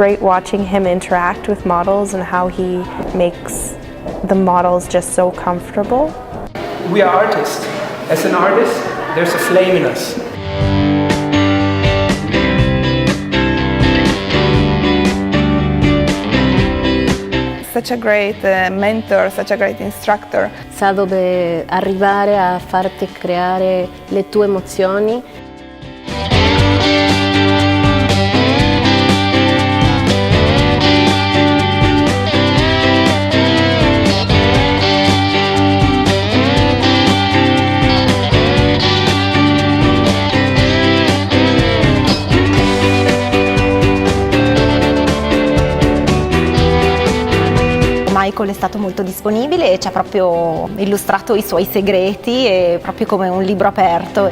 great watching him interact with models and how he makes the models just so comfortable. We are artists. As an artist, there's a flame in us. Such a great mentor, such a great instructor. Sa dove arrivare a farti creare le tue emozioni. Michael è stato molto disponibile e ci ha proprio illustrato i suoi segreti, proprio come un libro aperto.